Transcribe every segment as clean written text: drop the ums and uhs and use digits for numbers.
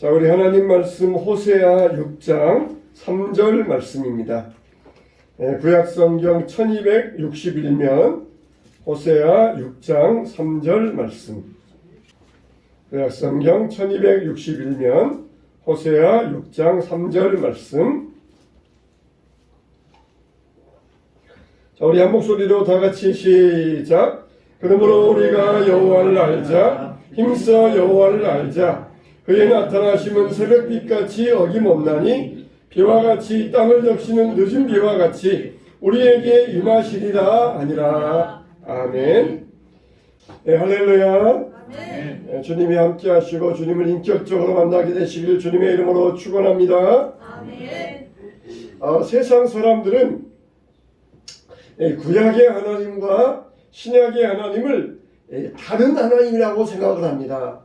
자, 우리 하나님 말씀 호세아 6장 3절 말씀입니다. 구약성경 1261면 호세아 6장 3절 말씀. 구약성경 1261면 호세아 6장 3절 말씀. 자, 우리 한 목소리로 다 같이 시작. 그러므로 우리가 여호와를 알자. 힘써 여호와를 알자. 그의 나타나심은 새벽빛같이 어김없나니 비와 같이 땅을 적시는 늦은 비와 같이 우리에게 임하시리라 하니라. 아멘. 네, 할렐루야. 네, 주님이 함께 하시고 주님을 인격적으로 만나게 되시길 주님의 이름으로 축원합니다. 아멘. 세상 사람들은 구약의 하나님과 신약의 하나님을 다른 하나님이라고 생각을 합니다.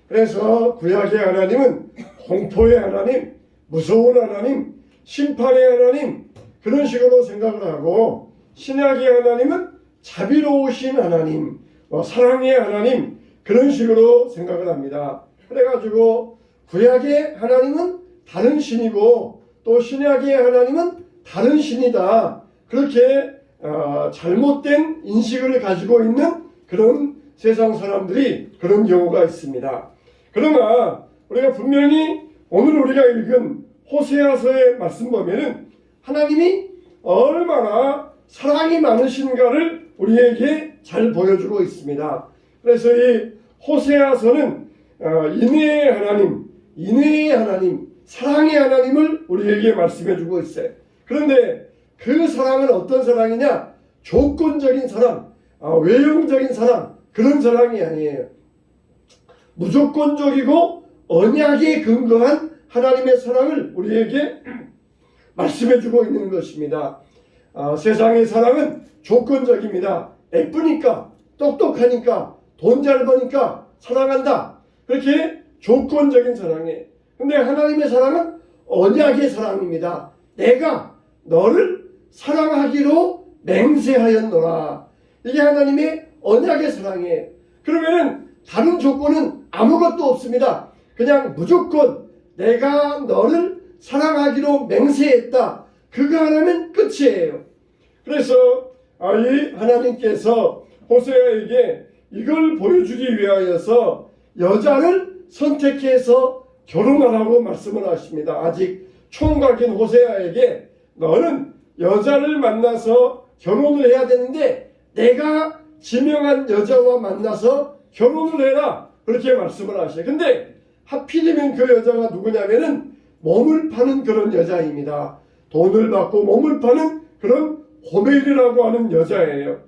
그래서 구약의 하나님은 공포의 하나님, 무서운 하나님, 심판의 하나님, 그런 식으로 생각을 하고, 신약의 하나님은 자비로우신 하나님, 사랑의 하나님, 그런 식으로 생각을 합니다. 그래가지고 구약의 하나님은 다른 신이고 또 신약의 하나님은 다른 신이다, 그렇게 잘못된 인식을 가지고 있는 그런 세상 사람들이 그런 경우가 있습니다. 그러나 우리가 분명히 오늘 우리가 읽은 호세아서의 말씀 보면은 하나님이 얼마나 사랑이 많으신가를 우리에게 잘 보여주고 있습니다. 그래서 이 호세아서는 인애의 하나님, 인애의 하나님, 사랑의 하나님을 우리에게 말씀해주고 있어요. 그런데 그 사랑은 어떤 사랑이냐? 조건적인 사랑, 외형적인 사랑, 그런 사랑이 아니에요. 무조건적이고 언약에 근거한 하나님의 사랑을 우리에게 말씀해주고 있는 것입니다. 세상의 사랑은 조건적입니다. 예쁘니까, 똑똑하니까, 돈 잘 버니까 사랑한다, 그렇게 조건적인 사랑이에요. 근데 하나님의 사랑은 언약의 사랑입니다. 내가 너를 사랑하기로 맹세하였노라. 이게 하나님의 언약의 사랑이에요. 그러면은 다른 조건은 아무것도 없습니다. 그냥 무조건 내가 너를 사랑하기로 맹세했다, 그거 하나면 끝이에요. 그래서 이 하나님께서 호세아에게 이걸 보여주기 위하여서 여자를 선택해서 결혼하라고 말씀을 하십니다. 아직 총각인 호세아에게 너는 여자를 만나서 결혼을 해야 되는데 내가 지명한 여자와 만나서 결혼을 해라, 그렇게 말씀을 하셔요. 근데 하필이면 그 여자가 누구냐면은 몸을 파는 그런 여자입니다. 돈을 받고 몸을 파는 그런 고멜이라고 하는 여자예요.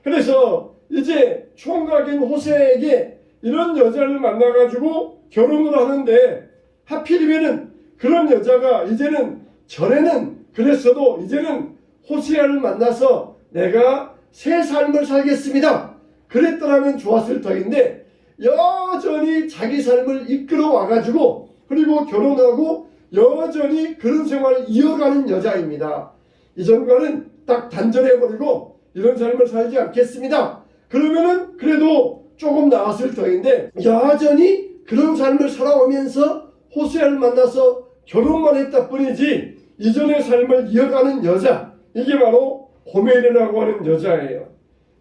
그래서 이제 총각인 호세아에게 이런 여자를 만나가지고 결혼을 하는데 하필이면은 그런 여자가 이제는, 전에는 그랬어도 이제는 호세아를 만나서 내가 새 삶을 살겠습니다, 그랬더라면 좋았을 터인데 여전히 자기 삶을 이끌어 와가지고 그리고 결혼하고 여전히 그런 생활을 이어가는 여자입니다. 이전과는 딱 단절해버리고 이런 삶을 살지 않겠습니다, 그러면은 그래도 조금 나았을 터인데 여전히 그런 삶을 살아오면서 호세아를 만나서 결혼만 했다 뿐이지 이전의 삶을 이어가는 여자, 이게 바로 고멜이라고 하는 여자예요.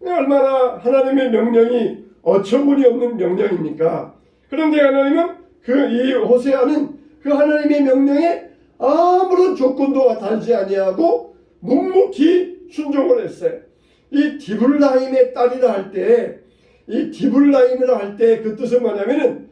얼마나 하나님의 명령이 어처구니 없는 명령입니까? 그런데 하나님은 이 호세아는 그 하나님의 명령에 아무런 조건도 달지 아니하고 묵묵히 순종을 했어요. 이 디블라임의 딸이라 할 때, 이 디블라임이라 할 때 그 뜻은 뭐냐면은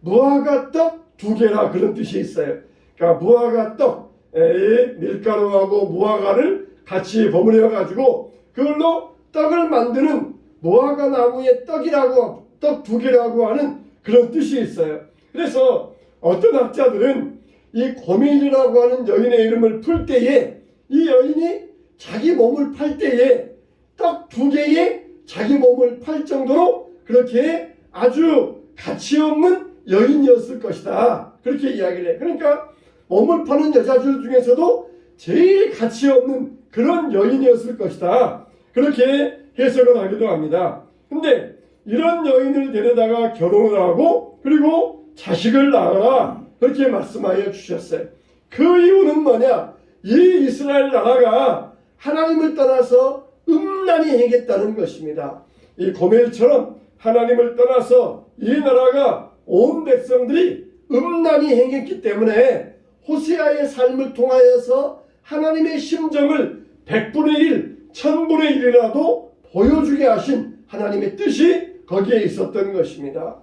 무화과 떡 2개라, 그런 뜻이 있어요. 그러니까 무화과 떡, 밀가루하고 무화과를 같이 버무려 가지고 그걸로 떡을 만드는 무화과 나무의 떡이라고, 떡 2개라고 하는 그런 뜻이 있어요. 그래서 어떤 학자들은 이 고멜이라고 하는 여인의 이름을 풀 때에 이 여인이 자기 몸을 팔 때에 떡 2개에 자기 몸을 팔 정도로 그렇게 아주 가치 없는 여인이었을 것이다, 그렇게 이야기를 해요. 그러니까 몸을 파는 여자들 중에서도 제일 가치 없는 그런 여인이었을 것이다, 그렇게 해석을 하기도 합니다. 근데 이런 여인을 데려다가 결혼을 하고 그리고 자식을 낳아라, 그렇게 말씀하여 주셨어요. 그 이유는 뭐냐? 이 이스라엘 나라가 하나님을 떠나서 음란히 행했다는 것입니다. 이 고멜처럼 하나님을 떠나서 이 나라가 온 백성들이 음란히 행했기 때문에 호세아의 삶을 통하여서 하나님의 심정을 100분의 1, 1000분의 1이라도 보여주게 하신 하나님의 뜻이 거기에 있었던 것입니다.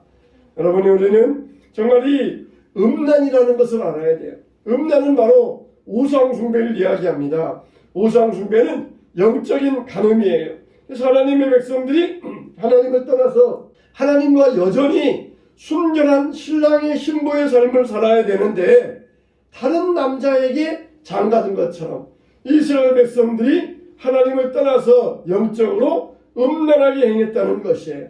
여러분이 우리는 정말 이 음란이라는 것을 알아야 돼요. 음란은 바로 우상숭배를 이야기합니다. 우상숭배는 영적인 간음이에요. 그래서 하나님의 백성들이 하나님을 떠나서 하나님과 여전히 순결한 신랑의 신부의 삶을 살아야 되는데 다른 남자에게 장가든 것처럼 이스라엘 백성들이 하나님을 떠나서 영적으로 음란하게 행했다는 것이에요.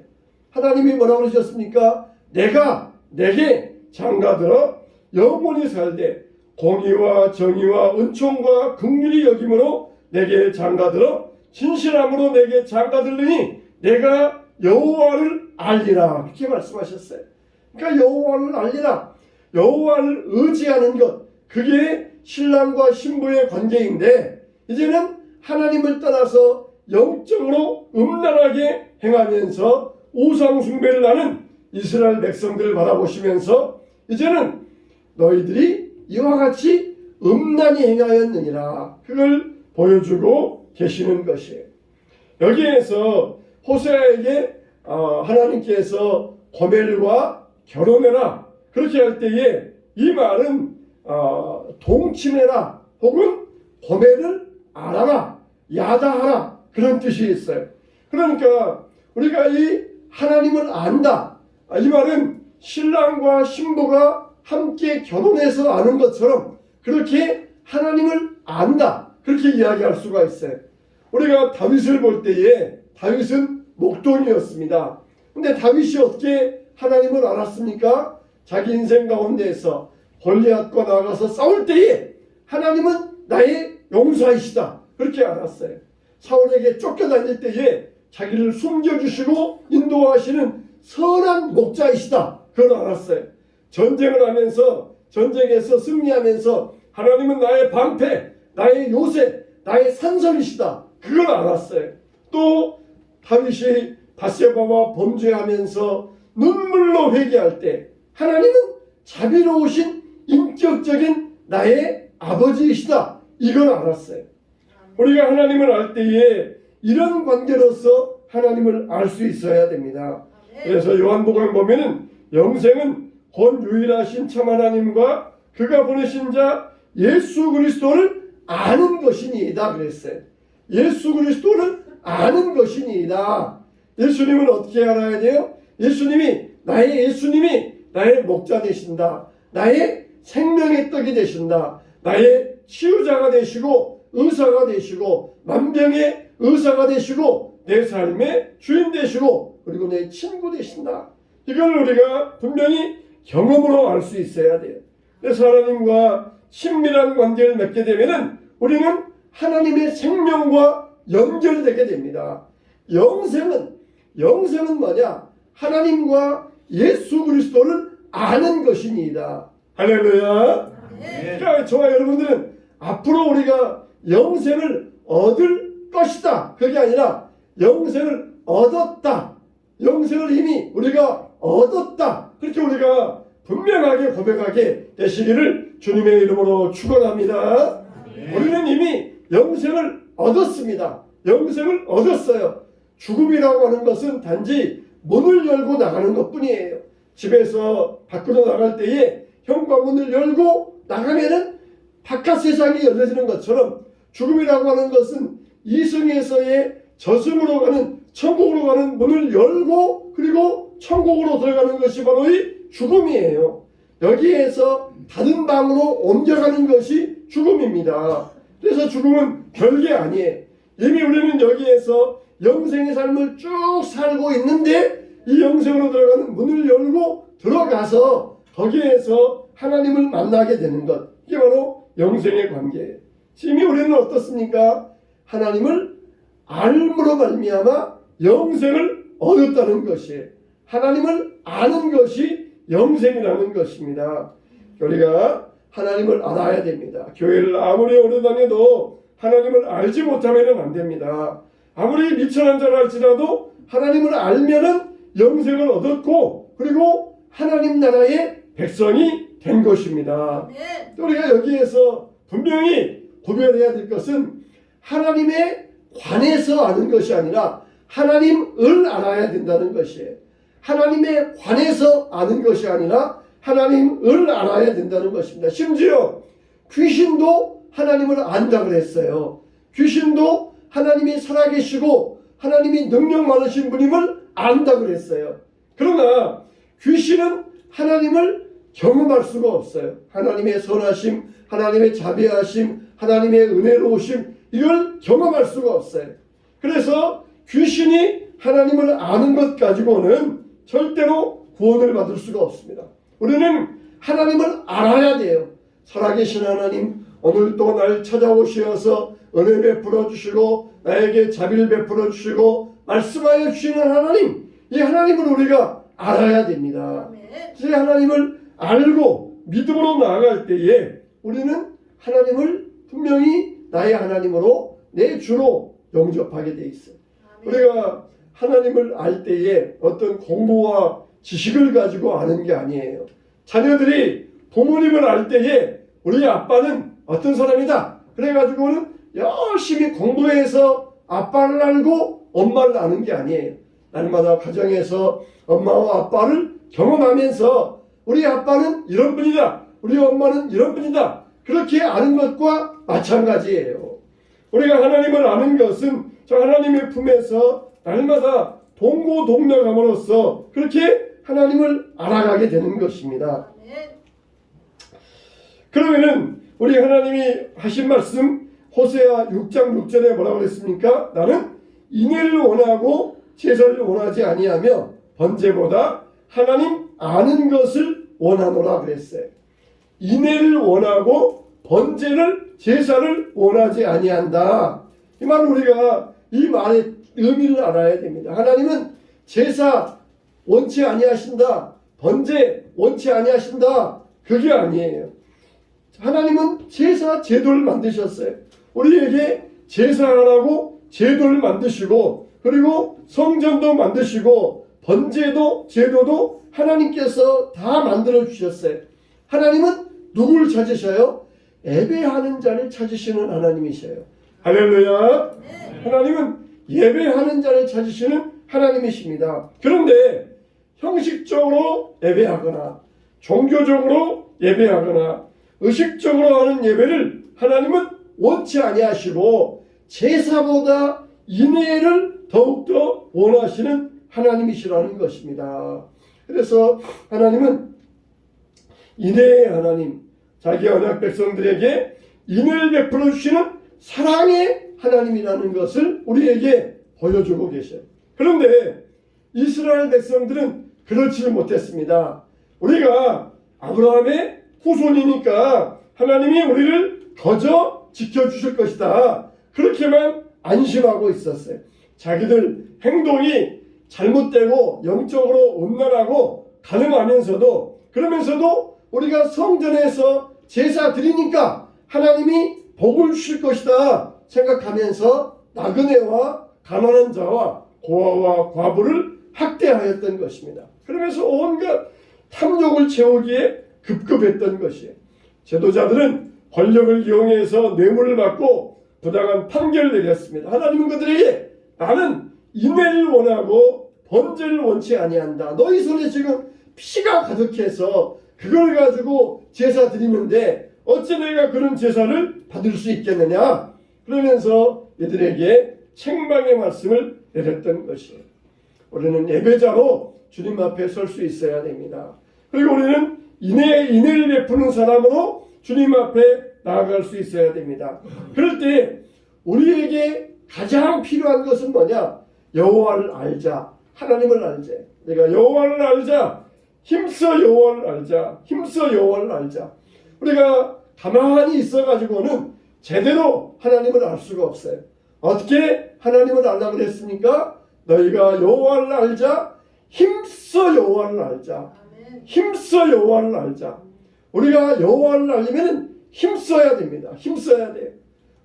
하나님이 뭐라고 그러셨습니까? 내가 내게 장가들어 영원히 살되 공의와 정의와 은총과 긍휼히 여김으로 내게 장가들어 진실함으로 내게 장가들으니 내가 여호와를 알리라. 이렇게 말씀하셨어요. 그러니까 여호와를 알리라. 여호와를 의지하는 것, 그게 신랑과 신부의 관계인데 이제는 하나님을 떠나서 영적으로 음란하게 행하면서 우상숭배를 하는 이스라엘 백성들을 바라보시면서 이제는 너희들이 이와 같이 음란히 행하였느니라, 그걸 보여주고 계시는 것이에요. 여기에서 호세아에게 하나님께서 고멜과 결혼해라 그렇게 할 때에 이 말은 동침해라 혹은 고멜을 알아라, 야다하라 그런 뜻이 있어요. 그러니까 우리가 이 하나님을 안다, 이 말은 신랑과 신부가 함께 결혼해서 아는 것처럼 그렇게 하나님을 안다, 그렇게 이야기할 수가 있어요. 우리가 다윗을 볼 때에 다윗은 목동이었습니다. 근데 다윗이 어떻게 하나님을 알았습니까? 자기 인생 가운데에서 골리앗과 나가서 싸울 때에 하나님은 나의 용사이시다 그렇게 알았어요. 사울에게 쫓겨다닐 때에 자기를 숨겨주시고 인도하시는 선한 목자이시다 그걸 알았어요. 전쟁을 하면서 전쟁에서 승리하면서 하나님은 나의 방패, 나의 요새, 나의 산성이시다 그걸 알았어요. 또 다윗이 밧세바와 범죄하면서 눈물로 회개할 때 하나님은 자비로우신 인격적인 나의 아버지이시다 이걸 알았어요. 우리가 하나님을 알 때에 이런 관계로서 하나님을 알 수 있어야 됩니다. 그래서 요한복음에 보면은 영생은 곧 유일하신 참 하나님과 그가 보내신 자 예수 그리스도를 아는 것이니이다 그랬어요. 예수 그리스도를 아는 것이니이다. 예수님은 어떻게 알아야 돼요? 예수님이 나의 목자 되신다. 나의 생명의 떡이 되신다. 나의 치유자가 되시고 의사가 되시고 만병의 의사가 되시고 내 삶의 주인 되시고 그리고 내 친구 되신다. 이걸 우리가 분명히 경험으로 알 수 있어야 돼요. 그래서 하나님과 친밀한 관계를 맺게 되면은 우리는 하나님의 생명과 연결되게 됩니다. 영생은 뭐냐? 하나님과 예수 그리스도를 아는 것이니이다. 할렐루야. 그러니까 저와 여러분들은 앞으로 우리가 영생을 얻을 것이다 그게 아니라 영생을 얻었다, 영생을 이미 우리가 얻었다, 그렇게 우리가 분명하게 고백하게 되시기를 주님의 이름으로 축원합니다. 우리는 이미 영생을 얻었습니다. 영생을 얻었어요. 죽음이라고 하는 것은 단지 문을 열고 나가는 것뿐이에요. 집에서 밖으로 나갈 때에 현관문을 열고 나가면은 바깥 세상이 열려지는 것처럼 죽음이라고 하는 것은 이승에서의 저승으로 가는, 천국으로 가는 문을 열고 그리고 천국으로 들어가는 것이 바로 이 죽음이에요. 여기에서 다른 방으로 옮겨가는 것이 죽음입니다. 그래서 죽음은 별게 아니에요. 이미 우리는 여기에서 영생의 삶을 쭉 살고 있는데 이 영생으로 들어가는 문을 열고 들어가서 거기에서 하나님을 만나게 되는 것, 이게 바로 영생의 관계예요. 지금 우리는 어떻습니까? 하나님을 알므로 말미암아 영생을 얻었다는 것이에요. 하나님을 아는 것이 영생이라는 것입니다. 우리가 하나님을 알아야 됩니다. 교회를 아무리 오래 다녀도 하나님을 알지 못하면 안 됩니다. 아무리 미천한 자라 할지라도 하나님을 알면은 영생을 얻었고 그리고 하나님 나라의 백성이 된 것입니다. 네. 우리가 여기에서 분명히 구별해야 될 것은 하나님에 관해서 아는 것이 아니라 하나님을 알아야 된다는 것이에요. 하나님에 관해서 아는 것이 아니라 하나님을 알아야 된다는 것입니다. 심지어 귀신도 하나님을 안다 그랬어요. 귀신도 하나님이 살아계시고 하나님이 능력 많으신 분임을 안다 그랬어요. 그러나 귀신은 하나님을 경험할 수가 없어요. 하나님의 선하심, 하나님의 자비하심, 하나님의 은혜로우심 이걸 경험할 수가 없어요. 그래서 귀신이 하나님을 아는 것 가지고는 절대로 구원을 받을 수가 없습니다. 우리는 하나님을 알아야 돼요. 살아계신 하나님, 오늘도 날 찾아오시어서 은혜 베풀어 주시고 나에게 자비를 베풀어 주시고 말씀하여 주시는 하나님, 이 하나님을 우리가 알아야 됩니다. 이 하나님을 알고 믿음으로 나아갈 때에 우리는 하나님을 분명히 나의 하나님으로 내 주로 영접하게 돼 있어요. 우리가 하나님을 알 때에 어떤 공부와 지식을 가지고 아는 게 아니에요. 자녀들이 부모님을 알 때에 우리 아빠는 어떤 사람이다. 그래가지고는 열심히 공부해서 아빠를 알고 엄마를 아는 게 아니에요. 날마다 가정에서 엄마와 아빠를 경험하면서 우리 아빠는 이런 분이다. 우리 엄마는 이런 분이다. 그렇게 아는 것과 마찬가지예요. 우리가 하나님을 아는 것은 저 하나님의 품에서 날마다 동고동락함으로써 그렇게 하나님을 알아가게 되는 것입니다. 그러면은 우리 하나님이 하신 말씀 호세아 6장 6절에 뭐라고 그랬습니까? 나는 인애를 원하고 제사를 원하지 아니하며 번제보다 하나님 아는 것을 원하노라 그랬어요. 인애를 원하고 번제를 제사를 원하지 아니한다. 이 말은 우리가 이 말의 의미를 알아야 됩니다. 하나님은 제사 원치 아니하신다. 번제 원치 아니하신다. 그게 아니에요. 하나님은 제사 제도를 만드셨어요. 우리에게 제사하라고 제도를 만드시고 그리고 성전도 만드시고 번제도 제도도 하나님께서 다 만들어 주셨어요. 하나님은 누구를 찾으셔요? 예배하는 자를 찾으시는 하나님이셔요. 할렐루야. 하나님은 예배하는 자를 찾으시는 하나님이십니다. 그런데 형식적으로 예배하거나 종교적으로 예배하거나 의식적으로 하는 예배를 하나님은 원치 아니하시고 제사보다 인애를 더욱더 원하시는 하나님이시라는 것입니다. 그래서 하나님은 인애의 하나님, 자기 언약 백성들에게 인애를 베풀어 주시는 사랑의 하나님이라는 것을 우리에게 보여주고 계셔요. 그런데 이스라엘 백성들은 그렇지를 못했습니다. 우리가 아브라함의 후손이니까 하나님이 우리를 거저 지켜주실 것이다. 그렇게만 안심하고 있었어요. 자기들 행동이 잘못되고 영적으로 음란하고 가늠하면서도 그러면서도 우리가 성전에서 제사 드리니까 하나님이 복을 주실 것이다 생각하면서 나그네와 가난한 자와 고아와 과부를 학대하였던 것입니다. 그러면서 온갖 탐욕을 채우기에 급급했던 것이에요. 제도자들은 권력을 이용해서 뇌물을 받고 부당한 판결을 내렸습니다. 하나님은 그들에게 나는 인애를 원하고 번제를 원치 아니한다. 너희 손에 지금 피가 가득해서 그걸 가지고 제사 드리는데 어찌 내가 그런 제사를 받을 수 있겠느냐. 그러면서 이들에게 책망의 말씀을 내렸던 것이에요. 우리는 예배자로 주님 앞에 설 수 있어야 됩니다. 그리고 우리는 인애를 베푸는 사람으로 주님 앞에 나아갈 수 있어야 됩니다. 그럴 때 우리에게 가장 필요한 것은 뭐냐? 여호와를 알자. 하나님을 알자. 내가 여호와를 알자. 힘써 여호와를 알자. 힘써 여호와를 알자. 우리가 가만히 있어가지고는 제대로 하나님을 알 수가 없어요. 어떻게 하나님을 알라고 그랬습니까? 너희가 여호와를 알자. 힘써 여호와를 알자. 힘써 여호와를 알자. 우리가 여호와를 알려면 힘써야 됩니다. 힘써야 돼요.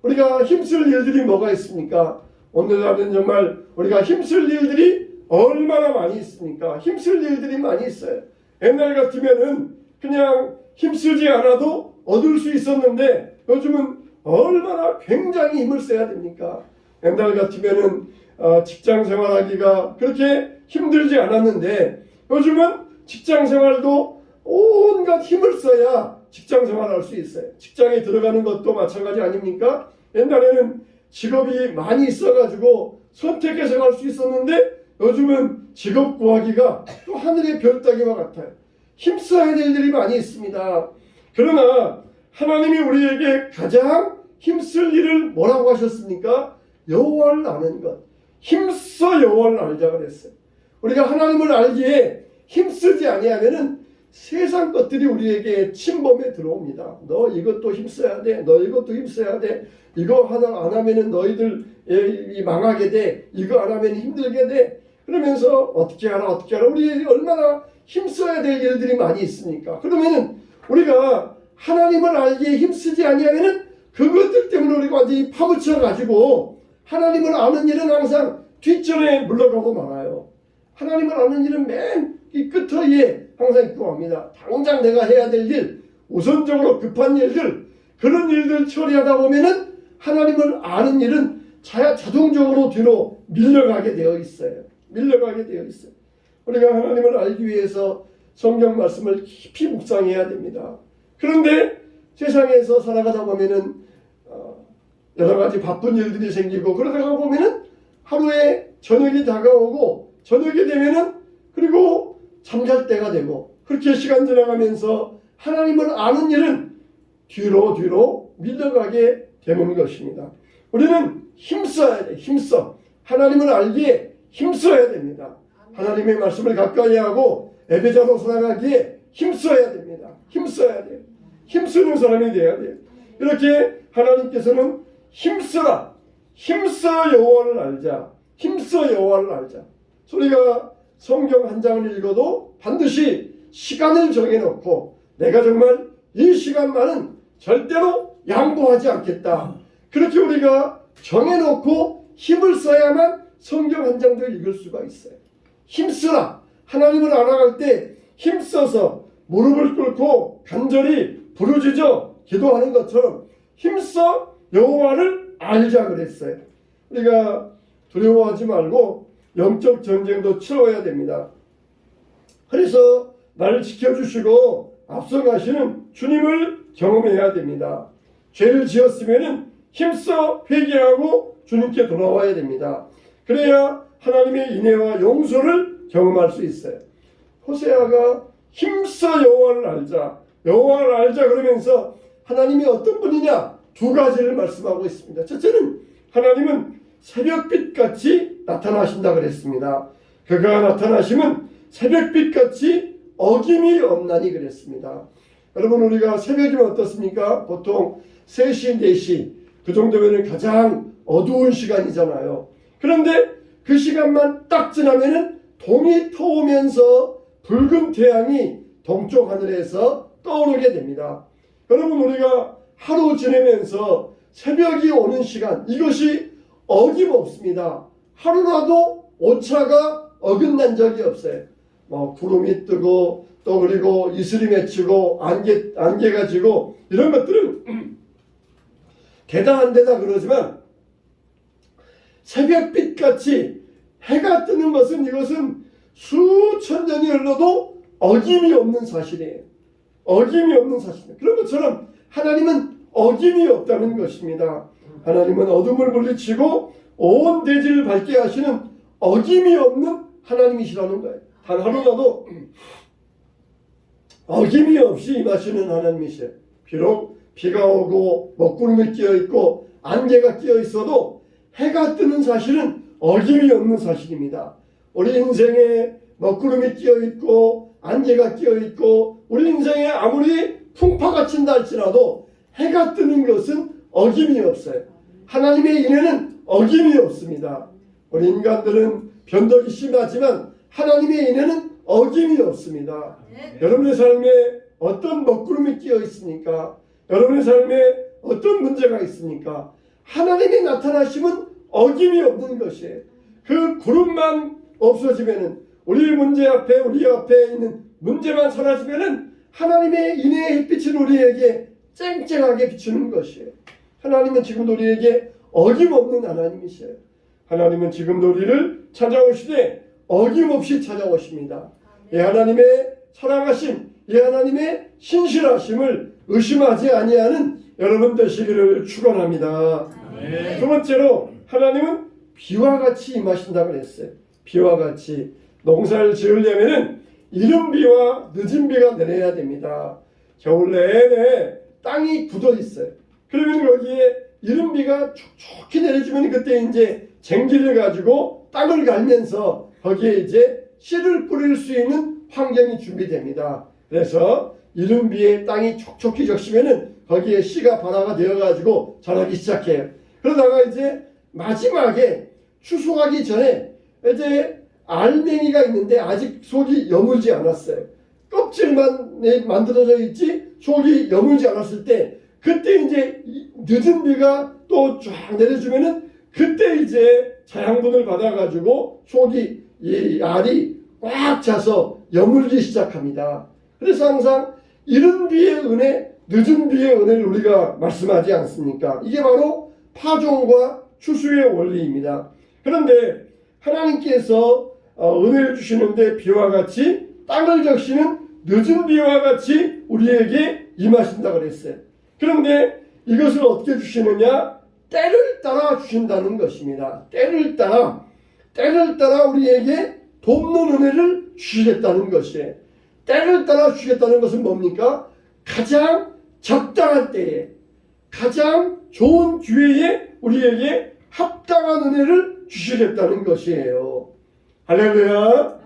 우리가 힘쓸 일들이 뭐가 있습니까? 오늘날은 정말 우리가 힘쓸 일들이 얼마나 많이 있습니까? 힘쓸 일들이 많이 있어요. 옛날 같으면은 그냥 힘쓰지 않아도 얻을 수 있었는데 요즘은 얼마나 굉장히 힘을 써야 됩니까? 옛날 같으면은 직장 생활하기가 그렇게 힘들지 않았는데 요즘은 직장 생활도 온갖 힘을 써야 직장 생활할 수 있어요. 직장에 들어가는 것도 마찬가지 아닙니까? 옛날에는 직업이 많이 있어가지고 선택해서 갈 수 있었는데 요즘은 직업 구하기가 또 하늘의 별 따기와 같아요. 힘써야 될 일이 많이 있습니다. 그러나 하나님이 우리에게 가장 힘쓸 일을 뭐라고 하셨습니까? 여호와를 아는 것. 힘써 여호와를 알자 그랬어요. 우리가 하나님을 알기에 힘쓰지 아니하면은 세상 것들이 우리에게 침범에 들어옵니다. 너 이것도 힘써야 돼. 너 이것도 힘써야 돼. 이거 하나 안 하면은 너희들 망하게 돼. 이거 안 하면 힘들게 돼. 그러면서 어떻게 하라. 우리 얼마나 힘써야 될 일들이 많이 있습니까? 그러면은 우리가 하나님을 알기에 힘쓰지 아니하면은 그것들 때문에 우리가 완전히 파묻혀 가지고 하나님을 아는 일은 항상 뒷전에 물러가고 말아요. 하나님을 아는 일은 맨 이 끝터이에 항상 있고 합니다. 당장 내가 해야 될 일, 우선적으로 급한 일들, 그런 일들 처리하다 보면은 하나님을 아는 일은 자동적으로 뒤로 밀려가게 되어 있어요. 우리가 하나님을 알기 위해서 성경 말씀을 깊이 묵상해야 됩니다. 그런데 세상에서 살아가다 보면은 여러 가지 바쁜 일들이 생기고 그러다가 보면은 하루에 저녁이 다가오고 저녁이 되면은 그리고 잠잘 때가 되고 그렇게 시간 지나가면서 하나님을 아는 일은 뒤로 밀려가게 되는 것입니다. 우리는 힘써야 돼. 하나님을 알기에 힘써야 됩니다. 하나님의 말씀을 가까이 하고 예배자로 살아가기에 힘써야 됩니다. 힘쓰는 사람이 돼야 돼요. 이렇게 하나님께서는 힘써 여호와를 알자. 우리가 성경 한 장을 읽어도 반드시 시간을 정해놓고 내가 정말 이 시간만은 절대로 양보하지 않겠다. 그렇게 우리가 정해놓고 힘을 써야만 성경 한 장도 읽을 수가 있어요. 힘쓰라. 하나님을 알아갈 때 힘써서 무릎을 꿇고 간절히 부르짖어 기도하는 것처럼 힘써 여호와를 알자 그랬어요. 우리가 두려워하지 말고 영적 전쟁도 치러야 됩니다. 그래서 나를 지켜주시고 앞서가시는 주님을 경험해야 됩니다. 죄를 지었으면 힘써 회개하고 주님께 돌아와야 됩니다. 그래야 하나님의 인애와 용서를 경험할 수 있어요. 호세아가 힘써 여호와를 알자 그러면서 하나님이 어떤 분이냐 두 가지를 말씀하고 있습니다. 첫째는 하나님은 새벽빛같이 나타나신다 그랬습니다. 그가 나타나심은 새벽빛같이 어김이 없나니 그랬습니다. 여러분 우리가 새벽이면 어떻습니까? 보통 3시, 4시 그 정도면 가장 어두운 시간이잖아요. 그런데 그 시간만 딱 지나면은 동이 터오면서 붉은 태양이 동쪽 하늘에서 떠오르게 됩니다. 여러분 우리가 하루 지내면서 새벽이 오는 시간 이것이 어김없습니다. 하루라도 오차가 어긋난 적이 없어요. 구름이 뜨고 또 그리고 이슬이 맺히고 안개가 지고 이런 것들은 대단한데다 그러지만 새벽빛같이 해가 뜨는 것은 이것은 수천 년이 흘러도 어김이 없는 사실이에요. 그런 것처럼 하나님은 어김이 없다는 것입니다. 하나님은 어둠을 물리치고 온 대지를 밝게 하시는 어김이 없는 하나님이시라는 거예요. 단 하루라도 어김이 없이 임하시는 하나님이세요. 비록 비가 오고 먹구름이 끼어있고 안개가 끼어있어도 해가 뜨는 사실은 어김이 없는 사실입니다. 우리 인생에 먹구름이 끼어있고 안개가 끼어있고 우리 인생에 아무리 풍파가 친다 할지라도 해가 뜨는 것은 어김이 없어요. 하나님의 인애는 어김이 없습니다. 우리 인간들은 변덕이 심하지만 하나님의 인애는 어김이 없습니다. 여러분의 삶에 어떤 먹구름이 끼어 있습니까? 여러분의 삶에 어떤 문제가 있습니까? 하나님의 나타나심은 어김이 없는 것이에요. 그 구름만 없어지면은 우리 문제 앞에 우리 앞에 있는 문제만 사라지면은 하나님의 인애의 햇빛은 우리에게 쨍쨍하게 비추는 것이에요. 하나님은 지금도 우리에게 어김없는 하나님이세요. 하나님은 지금도 우리를 찾아오시되 어김없이 찾아오십니다. 이 하나님의 사랑하심, 이 하나님의 신실하심을 의심하지 아니하는 여러분 되시기를 축원합니다. 두 번째로 하나님은 비와 같이 임하신다고 그랬어요. 비와 같이 농사를 지으려면은 이른 비와 늦은 비가 내려야 됩니다. 겨울 내내 땅이 굳어 있어요. 그러면 거기에 이른 비가 촉촉히 내려주면 그때 이제 쟁기를 가지고 땅을 갈면서 거기에 이제 씨를 뿌릴 수 있는 환경이 준비됩니다. 그래서 이른 비에 땅이 촉촉히 적시면은 거기에 씨가 발화가 되어가지고 자라기 시작해요. 그러다가 이제 마지막에 추수하기 전에 이제 알맹이가 있는데 아직 속이 여물지 않았어요. 껍질만 만들어져 있지 속이 여물지 않았을 때 그때 이제 늦은 비가 또 쫙 내려주면은 그때 이제 자양분을 받아가지고 속이 이 알이 꽉 차서 여물기 시작합니다. 그래서 항상 이른 비의 은혜, 늦은 비의 은혜를 우리가 말씀하지 않습니까? 이게 바로 파종과 추수의 원리입니다. 그런데 하나님께서 은혜를 주시는데 비와 같이 땅을 적시는 늦은 비와 같이 우리에게 임하신다고 그랬어요. 그런데 이것을 어떻게 주시느냐? 때를 따라 주신다는 것입니다. 때를 따라 우리에게 돕는 은혜를 주시겠다는 것이에요. 때를 따라 주시겠다는 것은 뭡니까? 가장 적당한 때에, 가장 좋은 기회에 우리에게 합당한 은혜를 주시겠다는 것이에요. 할렐루야.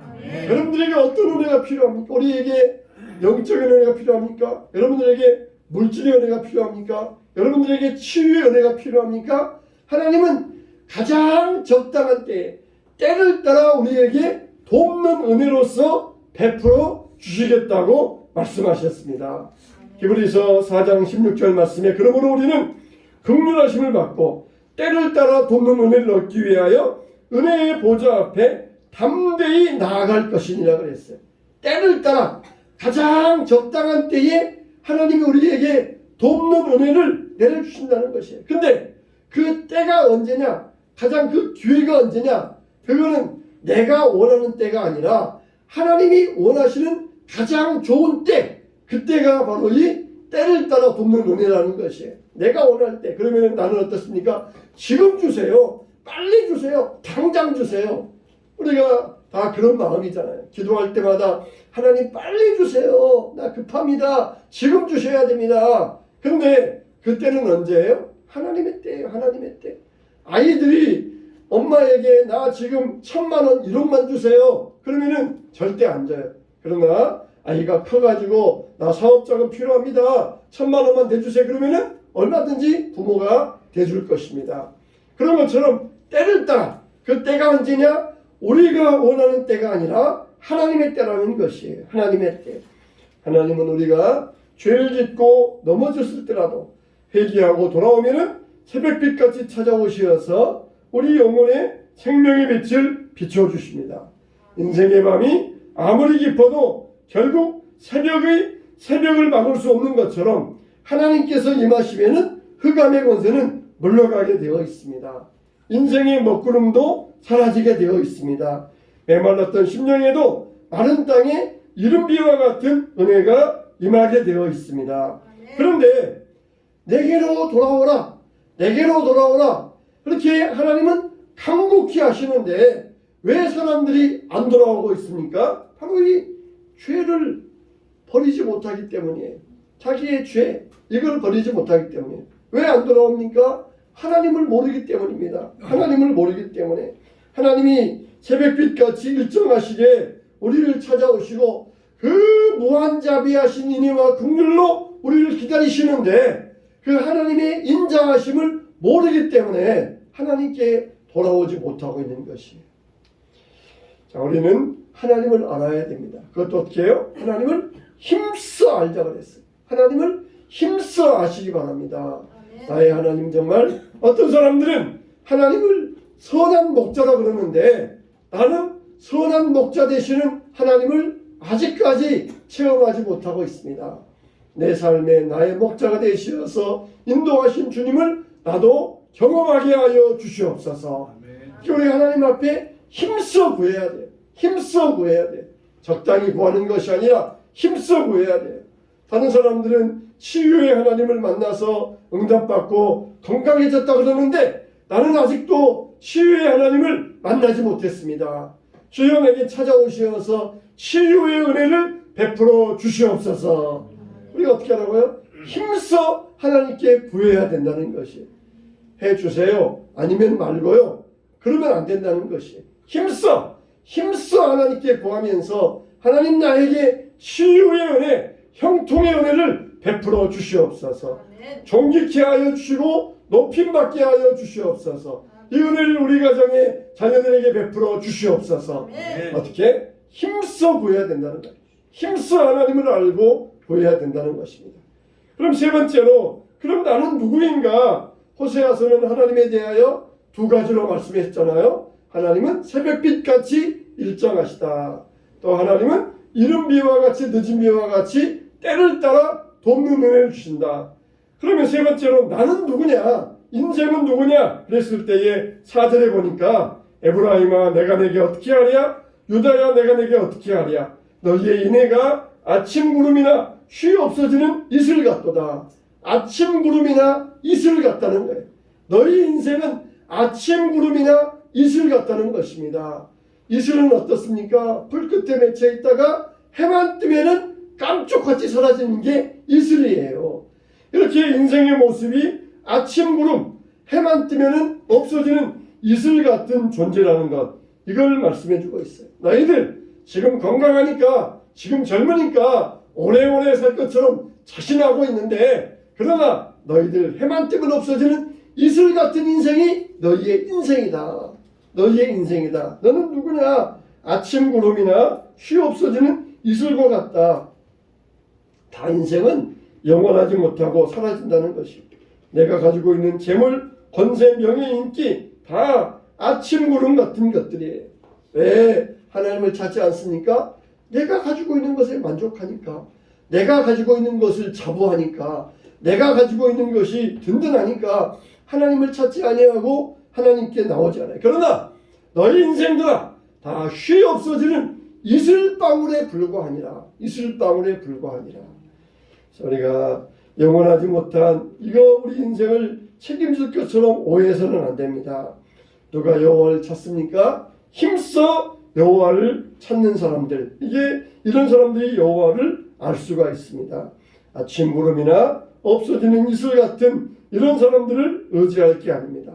여러분들에게 어떤 은혜가 필요합니까? 우리에게 영적인 은혜가 필요합니까? 여러분들에게 물질의 은혜가 필요합니까? 여러분들에게 치유의 은혜가 필요합니까? 하나님은 가장 적당한 때에 때를 따라 우리에게 돕는 은혜로서 베풀어 주시겠다고 말씀하셨습니다. 히브리서 4장 16절 말씀에 그러므로 우리는 긍휼하심을 받고 때를 따라 돕는 은혜를 얻기 위하여 은혜의 보좌 앞에 담대히 나아갈 것이니라 그랬어요. 때를 따라 가장 적당한 때에 하나님이 우리에게 돕는 은혜를 내려주신다는 것이에요. 근데 그 때가 언제냐? 가장 그 기회가 언제냐? 그거는 내가 원하는 때가 아니라 하나님이 원하시는 가장 좋은 때, 그때가 바로 이 때를 따라 돕는 은혜라는 것이에요. 내가 원할 때. 그러면 나는 어떻습니까? 지금 주세요. 빨리 주세요. 당장 주세요. 우리가 다 그런 마음이잖아요. 기도할 때마다 하나님 빨리 주세요. 나 급합니다. 지금 주셔야 됩니다. 근데 그때는 언제예요? 하나님의 때예요. 하나님의 때. 아이들이 엄마에게 나 지금 1,000,000원 1억만 주세요. 그러면은 절대 안 줘요. 그러나 아이가 커가지고 나 사업자금 필요합니다. 1,000,000원만 대주세요. 그러면은 얼마든지 부모가 대줄 것입니다. 그런 것처럼 때를 따라 그 때가 언제냐? 우리가 원하는 때가 아니라 하나님의 때라는 것이에요. 하나님의 때. 하나님은 우리가 죄를 짓고 넘어졌을 때라도 회개하고 돌아오면은 새벽빛같이 찾아오시어서 우리 영혼의 생명의 빛을 비춰주십니다. 인생의 밤이 아무리 깊어도 결국 새벽을 막을 수 없는 것처럼 하나님께서 임하시면은 흑암의 권세는 물러가게 되어 있습니다. 인생의 먹구름도 사라지게 되어 있습니다. 메말랐던 심령에도 마른 땅에 이른 비와 같은 은혜가 임하게 되어 있습니다. 그런데 내게로 돌아오라, 내게로 돌아오라, 그렇게 하나님은 간곡히 하시는데 왜 사람들이 안 돌아오고 있습니까? 바로 이 죄를 버리지 못하기 때문이에요. 자기의 죄, 이걸 버리지 못하기 때문에. 왜 안 돌아옵니까? 하나님을 모르기 때문입니다. 하나님을 모르기 때문에. 하나님이 새벽빛같이 일정하시게 우리를 찾아오시고 그 무한자비하신 인애와 긍휼로 우리를 기다리시는데 그 하나님의 인자하심을 모르기 때문에 하나님께 돌아오지 못하고 있는 것이에요. 자, 우리는 하나님을 알아야 됩니다. 그것도 어떻게 해요? 하나님을 힘써 알자 그랬어요. 하나님을 힘써 아시기 바랍니다. 나의 하나님, 정말 어떤 사람들은 하나님을 선한 목자라 그러는데 나는 선한 목자 되시는 하나님을 아직까지 체험하지 못하고 있습니다. 내 삶에 나의 목자가 되시어서 인도하신 주님을 나도 경험하게 하여 주시옵소서. 우리 하나님 앞에 힘써 구해야 돼요. 힘써 구해야 돼요. 적당히 구하는 것이 아니라 힘써 구해야 돼요. 다른 사람들은 치유의 하나님을 만나서 응답받고 건강해졌다 그러는데 나는 아직도 치유의 하나님을 만나지 못했습니다. 주여 내게 찾아오시어서 치유의 은혜를 베풀어 주시옵소서. 우리가 어떻게 하라고요? 힘써 하나님께 구해야 된다는 것이. 해주세요. 아니면 말고요. 그러면 안 된다는 것이. 힘써 하나님께 구하면서 하나님 나에게 치유의 은혜, 형통의 은혜를 베풀어 주시옵소서. 존귀케 하여 주시고 높임받게 하여 주시옵소서. 이 은혜를 우리 가정에 자녀들에게 베풀어 주시옵소서. 어떻게? 힘써 구해야 된다는 거예요. 힘써 하나님을 알고 구해야 된다는 것입니다. 그럼 세 번째로, 그럼 나는 누구인가? 호세아서는 하나님에 대하여 두 가지로 말씀했잖아요. 하나님은 새벽빛같이 일정하시다. 또 하나님은 이른 비와 같이 늦은 비와 같이 때를 따라 돕는 은혜를 주신다. 그러면 세 번째로 나는 누구냐? 인생은 누구냐? 그랬을 때에 4절에 보니까 에브라임아 내가 내게 어떻게 하랴? 유다야 내가 내게 어떻게 하랴? 너희의 인애가 아침 구름이나 쉬 없어지는 이슬 같도다. 아침 구름이나 이슬 같다는 거예요. 너희 인생은 아침 구름이나 이슬 같다는 것입니다. 이슬은 어떻습니까? 불 끝에 맺혀 있다가 해만 뜨면은 깜짝같이 사라지는 게 이슬이에요. 이렇게 인생의 모습이 아침 구름, 해만 뜨면은 없어지는 이슬 같은 존재라는 것, 이걸 말씀해 주고 있어요. 너희들 지금 건강하니까, 지금 젊으니까 오래오래 살 것처럼 자신하고 있는데, 그러나 너희들 해만 뜨면 없어지는 이슬 같은 인생이 너희의 인생이다. 너희의 인생이다. 너는 누구냐? 아침 구름이나 쉬 없어지는 이슬과 같다. 다 인생은 영원하지 못하고 사라진다는 것이. 내가 가지고 있는 재물, 권세, 명예, 인기 다 아침 구름 같은 것들이에요. 왜 하나님을 찾지 않습니까? 내가 가지고 있는 것에 만족하니까, 내가 가지고 있는 것을 자부하니까, 내가 가지고 있는 것이 든든하니까 하나님을 찾지 아니하고 하나님께 나오지 않아요. 그러나 너희 인생들아 다 쉬 없어지는 이슬방울에 불과하니라. 이슬방울에 불과하니라. 우리가 영원하지 못한 이거 우리 인생을 책임질 것처럼 오해해서는 안 됩니다. 누가 여호와를 찾습니까? 힘써 여호와를 찾는 사람들, 이런 사람들이 여호와를 알 수가 있습니다. 아침 구름이나 없어지는 이슬 같은 이런 사람들을 의지할 게 아닙니다.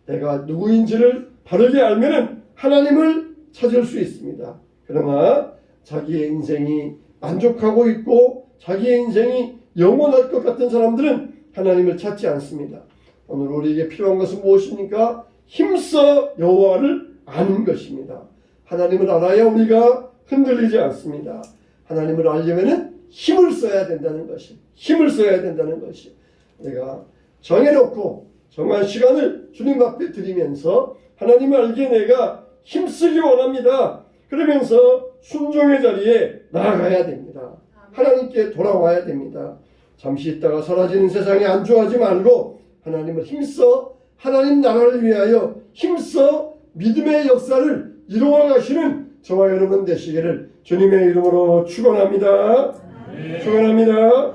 내가 누구인지를 바르게 알면은 하나님을 찾을 수 있습니다. 그러나 자기의 인생이 만족하고 있고 자기의 인생이 영원할 것 같은 사람들은 하나님을 찾지 않습니다. 오늘 우리에게 필요한 것은 무엇입니까? 힘써 여호와를 아는 것입니다. 하나님을 알아야 우리가 흔들리지 않습니다. 하나님을 알려면은 힘을 써야 된다는 것이, 힘을 써야 된다는 것이. 내가 정해놓고 정한 시간을 주님 앞에 드리면서 하나님을 알기에 내가 힘쓰기 원합니다. 그러면서 순종의 자리에 나아가야 됩니다. 하나님께 돌아와야 됩니다. 잠시 있다가 사라지는 세상에 안주하지 말고 하나님을 힘써 하나님 나라를 위하여 힘써 믿음의 역사를 이루어 가시는 저와 여러분 되시기를 주님의 이름으로 축원합니다. 축원합니다.